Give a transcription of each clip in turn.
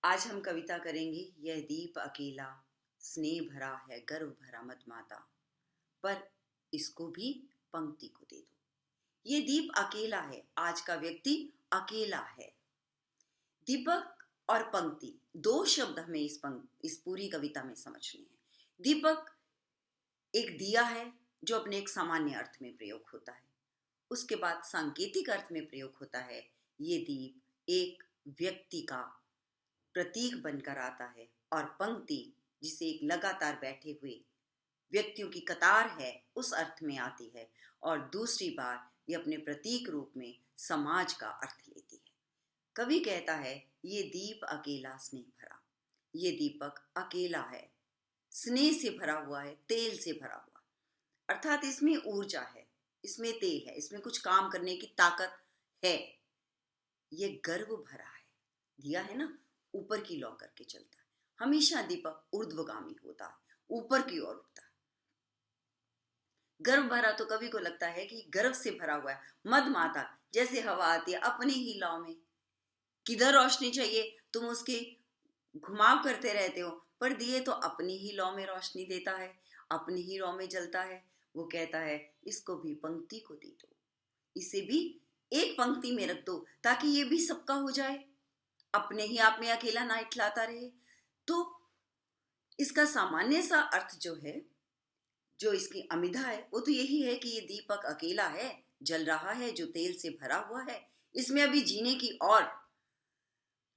आज हम कविता करेंगे। यह दीप अकेला स्नेह भरा है, गर्व भरा मदमाता, पर इसको भी पंक्ति को दे दो। ये दीप अकेला है, आज का व्यक्ति अकेला है। दीपक और पंक्ति, दो शब्द हमें इस पूरी कविता में समझने हैं। दीपक एक दिया है जो अपने एक सामान्य अर्थ में प्रयोग होता है, उसके बाद सांकेतिक अर्थ में प्रयोग होता है। ये दीप एक व्यक्ति का प्रतीक बनकर आता है, और पंक्ति जिसे एक लगातार बैठे हुए व्यक्तियों की कतार है उस अर्थ में आती है, और दूसरी बार ये अपने प्रतीक रूप में समाज का अर्थ लेती है। कवि कहता है, ये दीप अकेला स्नेह भरा। ये दीपक अकेला है, स्नेह से भरा हुआ है, तेल से भरा हुआ, अर्थात इसमें ऊर्जा है, इसमें तेल है, इसमें कुछ काम करने की ताकत है। ये गर्व भरा है, दिया है ना, ऊपर की लौ करके चलता है। हमेशा दीपक ऊर्ध्वगामी होता है, ऊपर की ओर उठता है। गर्व भरा तो कवि को लगता है कि गर्व से भरा हुआ है। मदमाता, जैसे हवा आती है अपने ही लौ में, किधर रोशनी चाहिए तुम उसके घुमाव करते रहते हो, पर दिए तो अपनी ही लौ में रोशनी देता है, अपनी ही लौ में जलता है। वो कहता है, इसको भी पंक्ति को दे दो, इसे भी एक पंक्ति में रख दो, ताकि ये भी सबका हो जाए, अपने ही आप में अकेला ना इठलाता रहे। तो इसका सामान्य सा अर्थ जो है, जो इसकी अमिधा है, वो तो यही है कि ये दीपक अकेला है, जल रहा है, जो तेल से भरा हुआ है, इसमें अभी जीने की और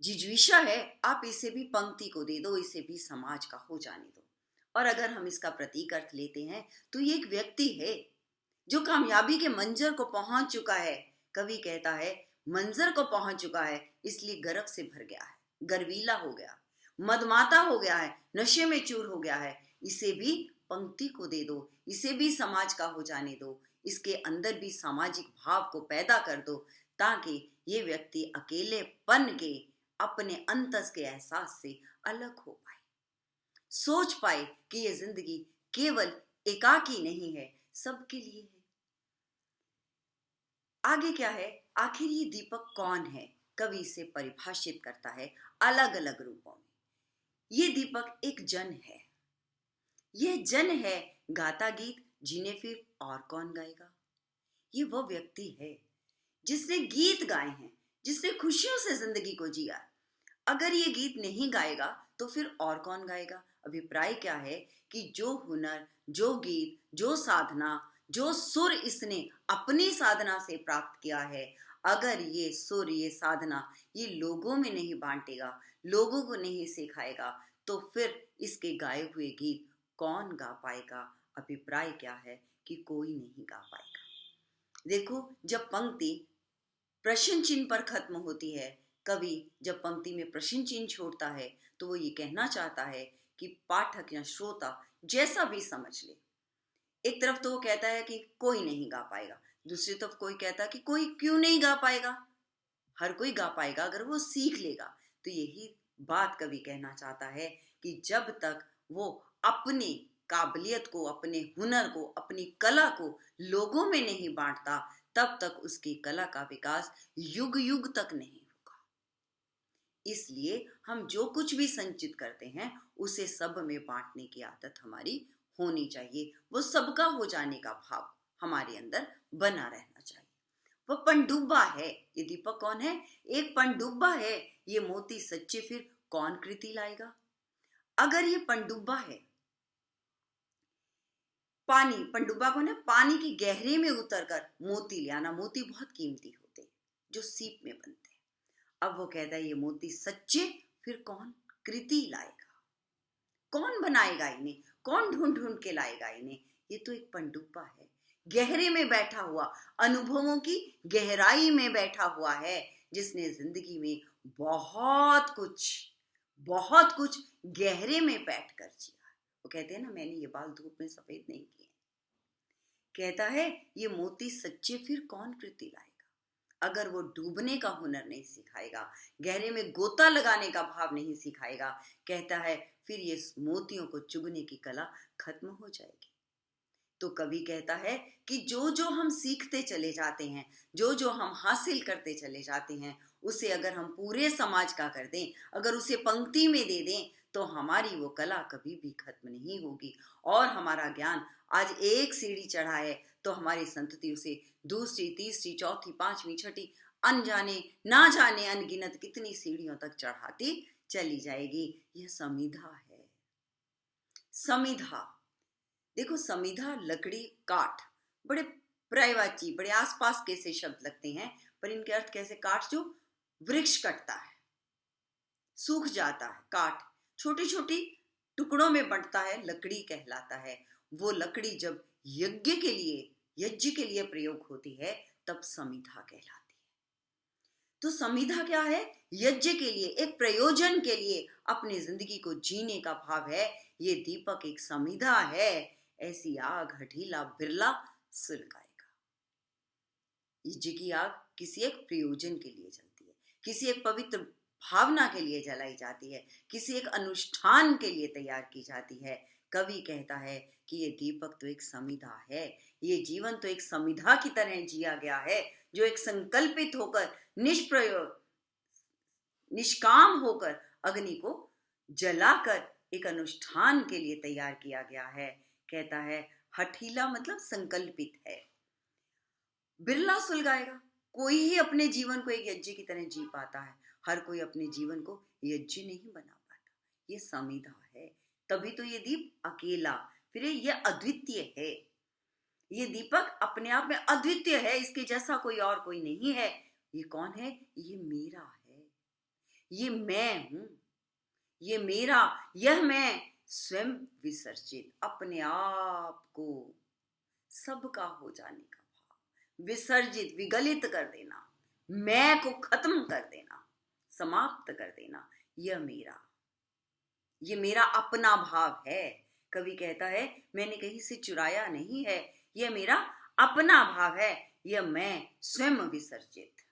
जिज्विशा है। आप इसे भी पंक्ति को दे दो, इसे भी समाज का हो जाने दो। और अगर हम इसका प्रतीक अर्थ लेते हैं तो ये एक व्यक्ति है जो कामयाबी के मंजर को पहुंच चुका है। कवि कहता है, मंजर को पहुंच चुका है, इसलिए गर्व से भर गया है, गर्वीला हो गया, मदमाता हो गया है, नशे में चूर हो गया है। इसे भी पंक्ति को दे दो, इसे भी समाज का हो जाने दो, इसके अंदर भी सामाजिक भाव को पैदा कर दो, ताकि ये व्यक्ति अकेलेपन के अपने अंतस के एहसास से अलग हो पाए, सोच पाए कि ये जिंदगी केवल एकाकी नहीं है, सबके लिए है। आगे क्या है, आखिर ये दीपक कौन है? कवि इसे परिभाषित करता है अलग अलग रूपों में। ये दीपक एक जन है, यह जन है गाता गीत, जिन्हें फिर और कौन गाएगा। ये वो व्यक्ति है जिसने गीत गाए हैं, जिसने खुशियों से जिंदगी को जिया। अगर ये गीत नहीं गाएगा तो फिर और कौन गाएगा। अभिप्राय क्या है कि जो हुनर, जो गीत, जो साधना, जो सुर इसने अपनी साधना से प्राप्त किया है, अगर ये सुर, ये साधना ये लोगों में नहीं बांटेगा, लोगों को नहीं सिखाएगा, तो फिर इसके गाए हुए गीत कौन गा पाएगा। अभिप्राय क्या है कि कोई नहीं गा पाएगा। देखो, जब पंक्ति प्रश्न चिन्ह पर खत्म होती है, कवि जब पंक्ति में प्रश्न चिन्ह छोड़ता है, तो वो ये कहना चाहता है कि पाठक या श्रोता जैसा भी समझ ले। एक तरफ तो वो कहता है कि कोई नहीं गा पाएगा, दूसरी तरफ कोई कहता है कि कोई क्यों नहीं गा पाएगा, हर कोई गा पाएगा अगर वो सीख लेगा। तो यही बात कवि कहना चाहता है कि जब तक वो अपनी काबिलियत को, अपने हुनर को, अपनी कला को लोगों में नहीं बांटता, तब तक उसकी कला का विकास युग युग तक नहीं होगा। इसलिए हम जो कुछ भी संचित करते हैं, उसे सब में बांटने की आदत हमारी होनी चाहिए। वो सबका हो जाने का भाव हमारे अंदर बना रहना चाहिए। वह पनडुब्बा है। ये दीपक कौन है? एक पनडुब्बा है। ये मोती सच्चे फिर कौन कृति लाएगा। अगर ये पनडुब्बा है, पानी, पनडुब्बा कौन है? पानी की गहरे में उतरकर मोती ले आना। मोती बहुत कीमती होते हैं जो सीप में बनते हैं। अब वो कहता है, ये मोती सच्चे फिर कौन कृति लाएगा, कौन बनाएगा इन्हें, कौन ढूंढ ढूंढ के लाएगा इन्हें। ये तो एक पनडुब्बा है, गहरे में बैठा हुआ, अनुभवों की गहराई में बैठा हुआ है, जिसने जिंदगी में बहुत कुछ गहरे में बैठ कर जिया। वो कहते हैं ना, मैंने ये बाल धूप में सफेद नहीं किए। कहता है, ये मोती सच्चे फिर कौन कृति लाएगा। अगर वो डूबने का हुनर नहीं सिखाएगा, गहरे में गोता लगाने का भाव नहीं सिखाएगा, कहता है फिर ये मोतियों को चुगने की कला खत्म हो जाएगी। तो कवि कहता है कि जो जो हम सीखते चले जाते हैं, जो जो हम हासिल करते चले जाते हैं, उसे अगर हम पूरे समाज का कर दें, अगर उसे पंक्ति में दे दें, तो हमारी वो कला कभी भी खत्म नहीं होगी। और हमारा ज्ञान आज एक सीढ़ी चढ़ा है तो हमारी संतति उसे दूसरी, तीसरी, चौथी, पांचवी, छठी, अनजाने ना जाने अनगिनत कितनी सीढ़ियों तक चढ़ाती चली जाएगी। यह समिधा है। समिधा, देखो समिधा, लकड़ी, काठ, बड़े पर्यायवाची, बड़े आसपास के से शब्द लगते हैं, पर इनके अर्थ कैसे? काठ जो वृक्ष कटता है, सूख जाता है, काठ छोटी छोटी टुकड़ों में बंटता है, लकड़ी कहलाता है। वो लकड़ी जब यज्ञ के लिए प्रयोग होती है तब समिधा कहलाती है। तो समिधा क्या है? यज्ञ के लिए, एक प्रयोजन के लिए अपनी जिंदगी को जीने का भाव है। ये दीपक एक समिधा है। ऐसी आग हठीला बिरला सुलगाएगा। यज्ञ की आग किसी एक प्रयोजन के लिए जलती है, किसी एक पवित्र भावना के लिए जलाई जाती है, किसी एक अनुष्ठान के लिए तैयार की जाती है। कवि कहता है कि ये दीपक तो एक समिधा है, ये जीवन तो एक समिधा की तरह जिया गया है, जो एक संकल्पित होकर, निष्काम होकर, अग्नि को जलाकर एक अनुष्ठान के लिए तैयार किया गया है। कहता है हठीला मतलब संकल्पित है, बिरला सुलगाएगा। कोई ही अपने जीवन को एक यज्ञ की तरह जी पाता है, हर कोई अपने जीवन को यज्ञ नहीं बना पाता। ये समिधा है, तभी तो ये दीप अकेला, फिर ये अद्वितीय है। ये दीपक अपने आप में अद्वितीय है, इसके जैसा कोई नहीं है। ये कौन है? ये मेरा है, ये मैं हूं, ये मेरा, यह मैं स्वयं विसर्जित, अपने आप को सबका हो जाने का भाव, विसर्जित, विगलित कर देना, मैं को खत्म कर देना, समाप्त कर देना। ये मेरा अपना भाव है। कवि कहता है मैंने कहीं से चुराया नहीं है, यह मेरा अपना भाव है, यह मैं स्वयं विसर्जित।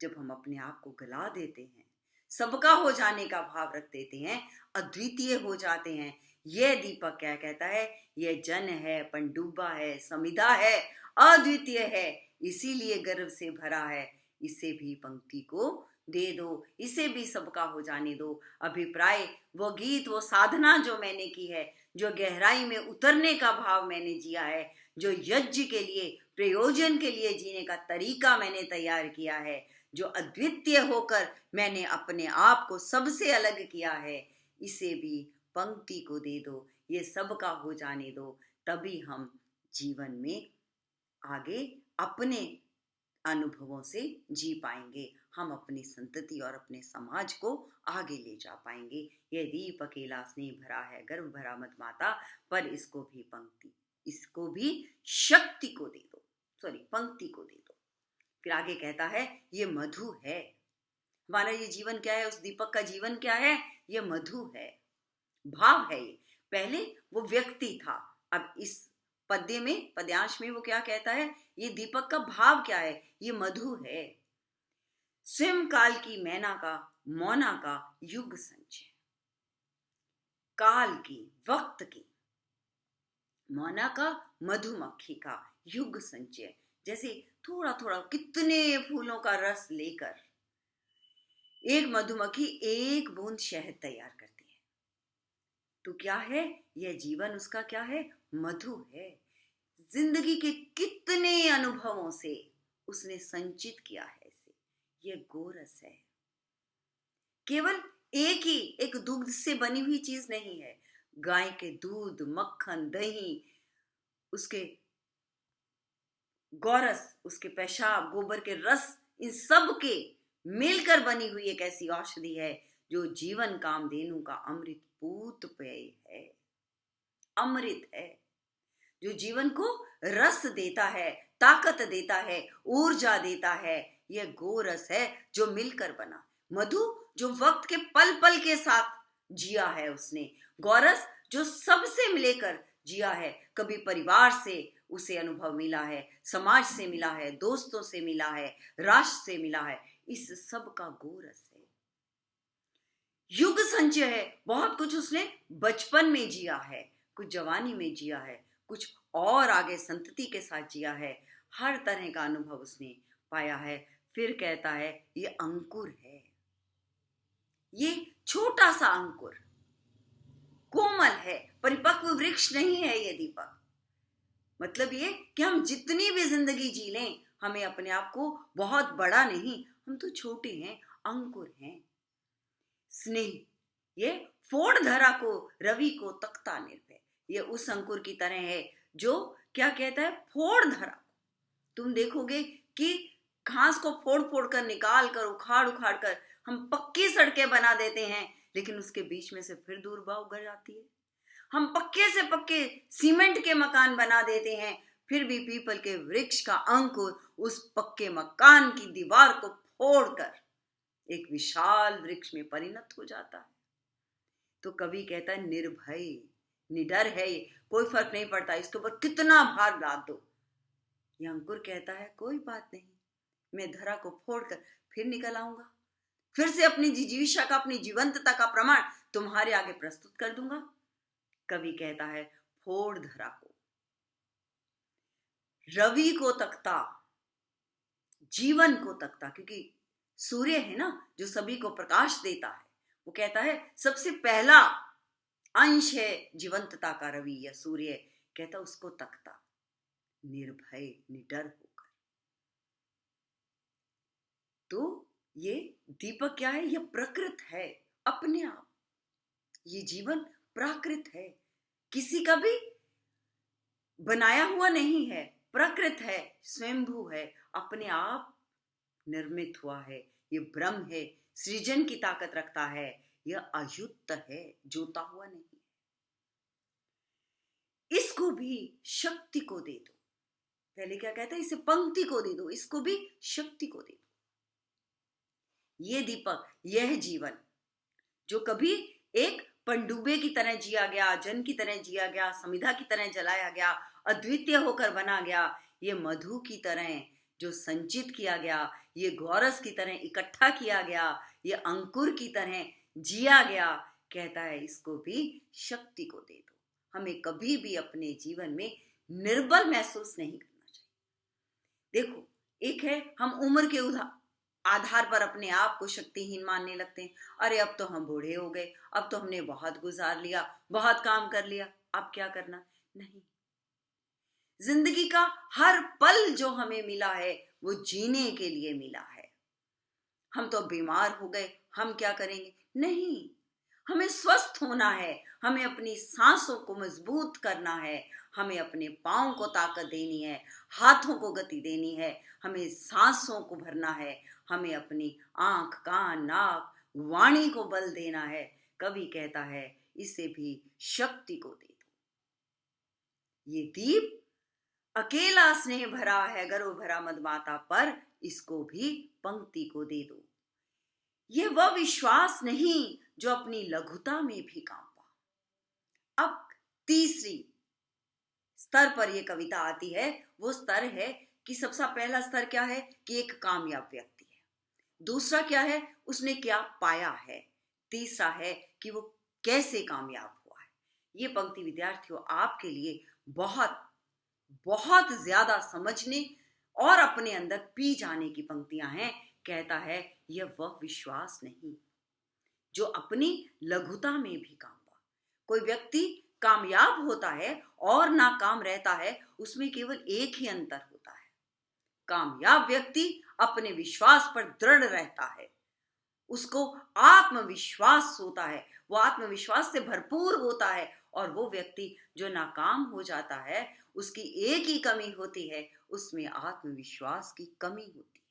जब हम अपने आप को गला देते हैं, सबका हो जाने का भाव रख देते हैं, अद्वितीय हो जाते हैं। यह दीपक क्या कहता है? यह जन है, पनडुब्बा है, समिधा है, अद्वितीय है, इसीलिए गर्व से भरा है। इसे भी पंक्ति को दे दो, इसे भी सबका हो जाने दो। अभिप्राय, वो गीत, वो साधना जो मैंने की है, जो गहराई में उतरने का भाव मैंने जिया है, जो यज्ञ के लिए, प्रयोजन के लिए जीने का तरीका मैंने तैयार किया है, जो अद्वितीय होकर मैंने अपने आप को सबसे अलग किया है, इसे भी पंक्ति को दे दो, ये सबका हो जाने दो। तभी हम जीवन में आगे अपने अनुभवों से जी पाएंगे, हम अपनी संतति और अपने समाज को आगे ले जा पाएंगे। यह दीप अकेला स्नेह भरा है, गर्व भरा मत माता, पर इसको भी शक्ति को दे दो, पंक्ति को दे दो। फिर आगे कहता है ये मधु है। हमारा ये जीवन क्या है? उस दीपक का जीवन क्या है? ये मधु है, भाव है। ये पहले वो व्यक्ति था, अब इस पद्यांश में वो क्या कहता है? ये दीपक का भाव क्या है? ये मधु है। स्वयं काल की मैना का, मौना का युग संचय, काल की, वक्त की, मौना का, मधुमक्खी का युग संचय। जैसे थोड़ा थोड़ा कितने फूलों का रस लेकर एक मधुमक्खी एक बूंद शहद तैयार करती है, तो क्या है? यह जीवन उसका क्या है? मधु है। जिंदगी के कितने अनुभवों से उसने संचित किया है इसे, यह गोरस है। केवल एक दूध से बनी हुई चीज नहीं है। गाय के दूध, मक्खन, दही, उसके गोरस, उसके पेशाब, गोबर के रस, इन सब के मिलकर बनी हुई एक ऐसी औषधि है जो जीवन कामधेनु का अमृत पूत पेय है, अमृत है, जो जीवन को रस देता है, ताकत देता है, ऊर्जा देता है। यह गोरस है जो मिलकर बना। मधु जो वक्त के पल पल के साथ जिया है उसने, गोरस जो सबसे मिलकर जिया है। कभी परिवार से उसे अनुभव मिला है, समाज से मिला है, दोस्तों से मिला है, राष्ट्र से मिला है, इस सब का गोरस है। युग संचय है, बहुत कुछ उसने बचपन में जिया है, कुछ जवानी में जिया है, कुछ और आगे संतति के साथ जिया है, हर तरह का अनुभव उसने पाया है। फिर कहता है ये अंकुर है, ये छोटा सा अंकुर कोमल है, परिपक्व वृक्ष नहीं है ये दीपक। मतलब ये कि हम जितनी भी जिंदगी जी लें, हमें अपने आप को बहुत बड़ा नहीं, हम तो छोटे हैं, अंकुर हैं। स्नेह ये फोड़ धरा को रवि को तख्ता निर्भय, ये उस अंकुर की तरह है जो क्या कहता है, फोड़ धरा। तुम देखोगे कि घास को फोड़ फोड़ कर, निकाल कर, उखाड़ उखाड़ कर हम पक्की सड़कें बना देते हैं, लेकिन उसके बीच में से फिर दूर्वा उगर जाती है। हम पक्के से पक्के सीमेंट के मकान बना देते हैं, फिर भी पीपल के वृक्ष का अंकुर उस पक्के मकान की दीवार को फोड़कर एक विशाल वृक्ष में परिणत हो जाता है। तो कवि कहता है निर्भय, निडर है ये, कोई फर्क नहीं पड़ता इसके ऊपर कितना भार लाद दो। ये अंकुर कहता है कोई बात नहीं, मैं धरा को फोड़कर फिर निकल आऊंगा, फिर से अपनी जिजीविषा का, अपनी जीवंतता का प्रमाण तुम्हारे आगे प्रस्तुत कर दूंगा। कवि कहता है फोड़ धरा को, रवि को तख्ता, जीवन को तख्ता, क्योंकि सूर्य है ना जो सभी को प्रकाश देता है। वो कहता है सबसे पहला अंश है जीवंतता का रवि या सूर्य, कहता उसको तख्ता, निर्भय निडर होकर। तो ये दीपक क्या है, यह प्रकृत है अपने आप, ये जीवन प्राकृत है, किसी का भी बनाया हुआ नहीं है, प्रकृत है, स्वयंभू है, अपने आप निर्मित हुआ है। ये ब्रह्म है, सृजन की ताकत रखता है, यह अयुक्त है, जोता हुआ नहीं है। इसको भी शक्ति को दे दो। पहले क्या कहता है, इसे पंक्ति को दे दो, इसको भी शक्ति को दे दो। ये दीपक, यह जीवन जो कभी एक पनडुब्बे की तरह जिया गया, जन की तरह जिया गया, समिधा की तरह जलाया गया, अद्वितीय होकर बना गया, ये मधु की तरह जो संचित किया गया, ये गौरस की तरह इकट्ठा किया गया, ये अंकुर की तरह जिया गया, कहता है इसको भी शक्ति को दे दो। हमें कभी भी अपने जीवन में निर्बल महसूस नहीं करना चाहिए। देखो, एक है हम उम्र के आधार पर अपने आप को शक्तिहीन मानने लगते हैं। अरे अब तो हम बूढ़े हो गए, अब तो हमने बहुत गुजार लिया, बहुत काम कर लिया, अब क्या करना। नहीं, जिंदगी का हर पल जो हमें मिला है वो जीने के लिए मिला है। हम तो बीमार हो गए, हम क्या करेंगे। नहीं, हमें स्वस्थ होना है, हमें अपनी सांसों को मजबूत करना है, हमें अपने पाँव को ताकत देनी है, हाथों को गति देनी है, हमें सांसों को भरना है, हमें अपनी आंख, कान, नाक, वाणी को बल देना है। कवि कहता है इसे भी शक्ति को दे दो। ये दीप अकेला स्नेह भरा है, गर्व भरा मदमाता पर, इसको भी पंक्ति को दे दो। ये वह विश्वास नहीं जो अपनी लघुता में भी कांपा। अब तीसरी स्तर पर यह कविता आती है, वो स्तर है कि सबसे पहला स्तर क्या है कि एक कामयाब व्यक्ति है, दूसरा क्या है उसने क्या पाया है, तीसरा है कि वो कैसे कामयाब हुआ है। ये पंक्ति विद्यार्थियों आपके लिए बहुत बहुत ज्यादा समझने और अपने अंदर पी जाने की पंक्तियां हैं। कहता है यह वह विश्वास नहीं जो अपनी लघुता में भी कांपा। कोई व्यक्ति कामयाब होता है और नाकाम रहता है, उसमें केवल एक ही अंतर होता है। कामयाब व्यक्ति अपने विश्वास पर दृढ़ रहता है, उसको आत्मविश्वास होता है, वो आत्मविश्वास से भरपूर होता है। और वो व्यक्ति जो नाकाम हो जाता है, उसकी एक ही कमी होती है, उसमें आत्मविश्वास की कमी होती है।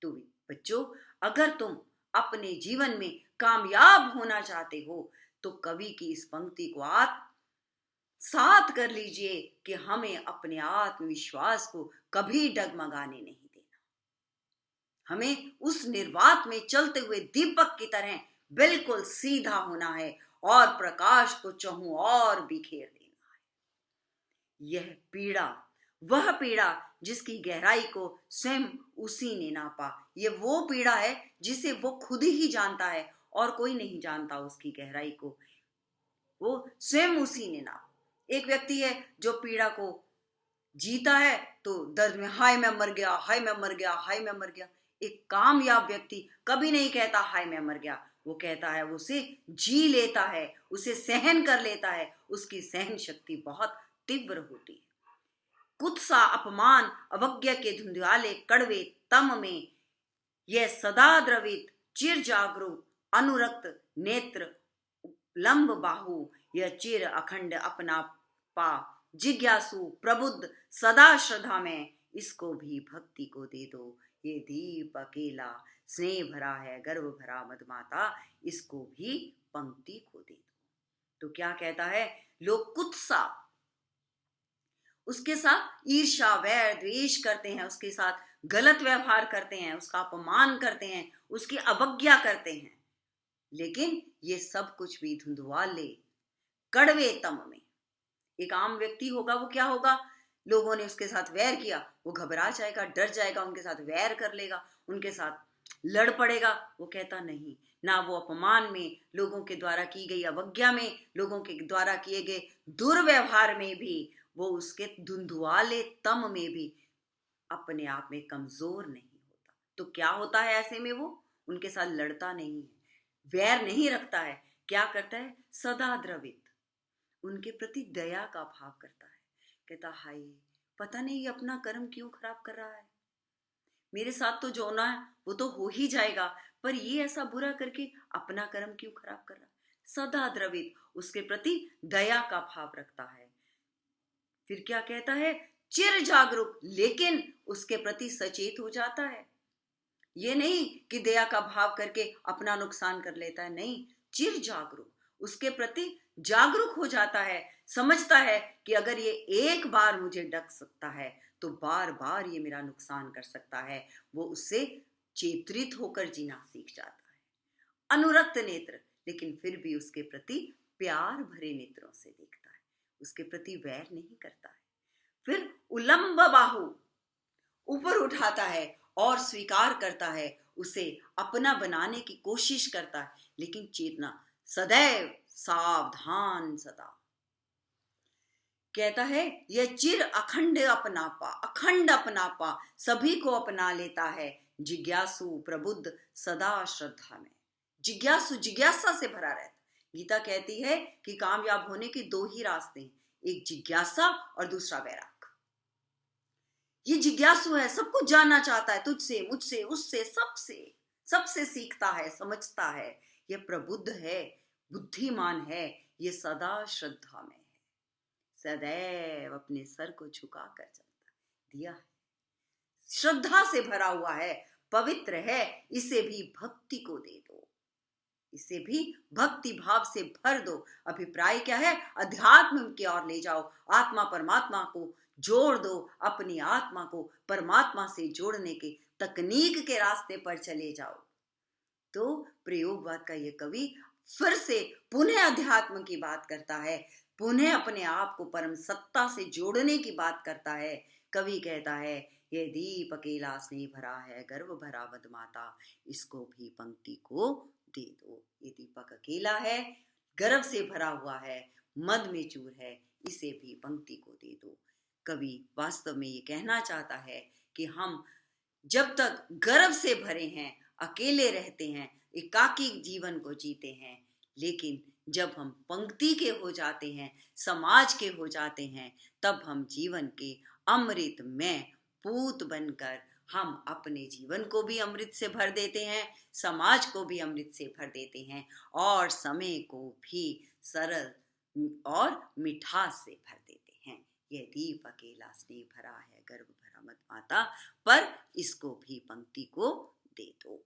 तो बच्चों, अगर तुम अपने जीवन में कामयाब होना चाहते हो तो कवि की इस पंक्ति को साथ कर लीजिए कि हमें अपने आत्मविश्वास को कभी डगमगाने नहीं देना। हमें उस निर्वात में चलते हुए दीपक की तरह बिल्कुल सीधा होना है और प्रकाश को चहुं और बिखेर देना है। यह पीड़ा, वह पीड़ा जिसकी गहराई को स्वयं उसी ने नापा, ये वो पीड़ा है जिसे वो खुद ही जानता है और कोई नहीं जानता उसकी गहराई को, वो स्वयं उसी ने नापा। एक व्यक्ति है जो पीड़ा को जीता है तो दर्द में हाय मैं मर गया, हाय मैं मर गया, हाय मैं मर गया। एक कामयाब व्यक्ति कभी नहीं कहता हाय मैं मर गया, वो कहता है, वो उसे जी लेता है, उसे सहन कर लेता है। उसकी सहन शक्ति बहुत तीव्र होती है। कुत्सा अपमान अवज्ञा के धुंधुआले कड़वे तम में यह सदा द्रवित चिर जागरूक अनुरक्त नेत्र लंब बाहु, यह चिर अखंड अपना पा जिज्ञासु प्रबुद्ध सदा श्रद्धा में, इसको भी भक्ति को दे दो। ये दीप अकेला स्नेह भरा है गर्व भरा मधुमाता, इसको भी पंक्ति को दे दो। तो क्या कहता है, लोग कुत्सा, उसके साथ ईर्ष्या वैर द्वेष करते हैं, उसके साथ गलत व्यवहार करते हैं, उसका अपमान करते हैं, उसकी अवज्ञा करते हैं। लेकिन ये सब कुछ भी धुंधवाले कड़वे तम में, एक आम व्यक्ति होगा, वो क्या होगा, लोगों ने उसके साथ वैर किया, वो घबरा जाएगा, डर जाएगा, उनके साथ वैर कर लेगा, उनके साथ लड़ पड़ेगा। वो कहता नहीं, ना वो अपमान में, लोगों के द्वारा की गई अवज्ञा में, लोगों के द्वारा किए गए दुर्व्यवहार में भी, वो उसके धुंधुआले तम में भी अपने आप में कमजोर नहीं होता। तो क्या होता है ऐसे में, वो उनके साथ लड़ता नहीं है, वैर नहीं रखता है। क्या करता है, सदा द्रवित, उनके प्रति दया का भाव करता है। कहता हाय, पता नहीं ये अपना कर्म क्यों खराब कर रहा है, मेरे साथ तो जो होना है वो तो हो ही जाएगा, पर ये ऐसा बुरा करके अपना कर्म क्यों खराब कर रहा है। सदा द्रवित, उसके प्रति दया का भाव रखता है। फिर क्या कहता है, चिर जागरूक, लेकिन उसके प्रति सचेत हो जाता है। ये नहीं कि दया का भाव करके अपना नुकसान कर लेता है, नहीं, चिर जागरूक, उसके प्रति जागरूक हो जाता है, समझता है कि अगर ये एक बार मुझे डक सकता है तो बार बार ये मेरा नुकसान कर सकता है। वो उससे चेतरित होकर जीना सीख जाता है। अनुरक्त नेत्र, लेकिन फिर भी उसके प्रति प्यार भरे नेत्रों से देखता है, उसके प्रति वैर नहीं करता है। फिर उलंब बाहु, ऊपर उठाता है और स्वीकार करता है, उसे अपना बनाने की कोशिश करता है, लेकिन चेतना सदैव सावधान सदा। कहता है, यह चिर अखंड अपनापा, अखंड अपनापा सभी को अपना लेता है। जिज्ञासु प्रबुद्ध सदा श्रद्धा में, जिज्ञासु जिज्ञासा से भरा रहता है। गीता कहती है कि कामयाब होने के दो ही रास्ते हैं, एक जिज्ञासा और दूसरा वैराग। ये जिज्ञासु है, सब कुछ जानना चाहता है, तुझसे मुझसे उससे सबसे, सबसे सीखता है, समझता है। ये प्रबुद्ध है, बुद्धिमान है, ये सदा श्रद्धा में है, सदैव अपने सर को झुका कर चलता है। दिया है, श्रद्धा से भरा हुआ है, पवित्र है, इसे भी भक्ति को दे दो, इसे भी भक्ति भाव से भर दो। अभिप्राय क्या है, अध्यात्म की ओर ले जाओ, आत्मा परमात्मा को जोड़ दो, अपनी आत्मा को परमात्मा से जोड़ने के तकनीक के रास्ते पर चले जाओ। तो प्रयोगवाद का ये कवि फिर से पुनः अध्यात्म की बात करता है, पुनः अपने आप को परम सत्ता से जोड़ने की बात करता है। कवि कहता है, ये दीप अकेला स्नेह भरा है गर्व भरा मधुमाता, इसको भी पंक्ति को दे दो। ये दीपक अकेला है, गर्व से भरा हुआ है, मद में चूर है, इसे भी पंक्ति को दे दो। कवि वास्तव में ये कहना चाहता है कि हम जब तक गर्व से भरे हैं, अकेले रहते हैं, एकाकी जीवन को जीते हैं, लेकिन जब हम पंक्ति के हो जाते हैं, समाज के हो जाते हैं, तब हम जीवन के अमृत में पूत बनकर हम अपने जीवन को भी अमृत से भर देते हैं, समाज को भी अमृत से भर देते हैं, और समय को भी सरल और मिठास से भर देते हैं। यह दीप अकेला स्नेह भरा है गर्व भरा मधुमाता, पर इसको भी पंक्ति को दे दो।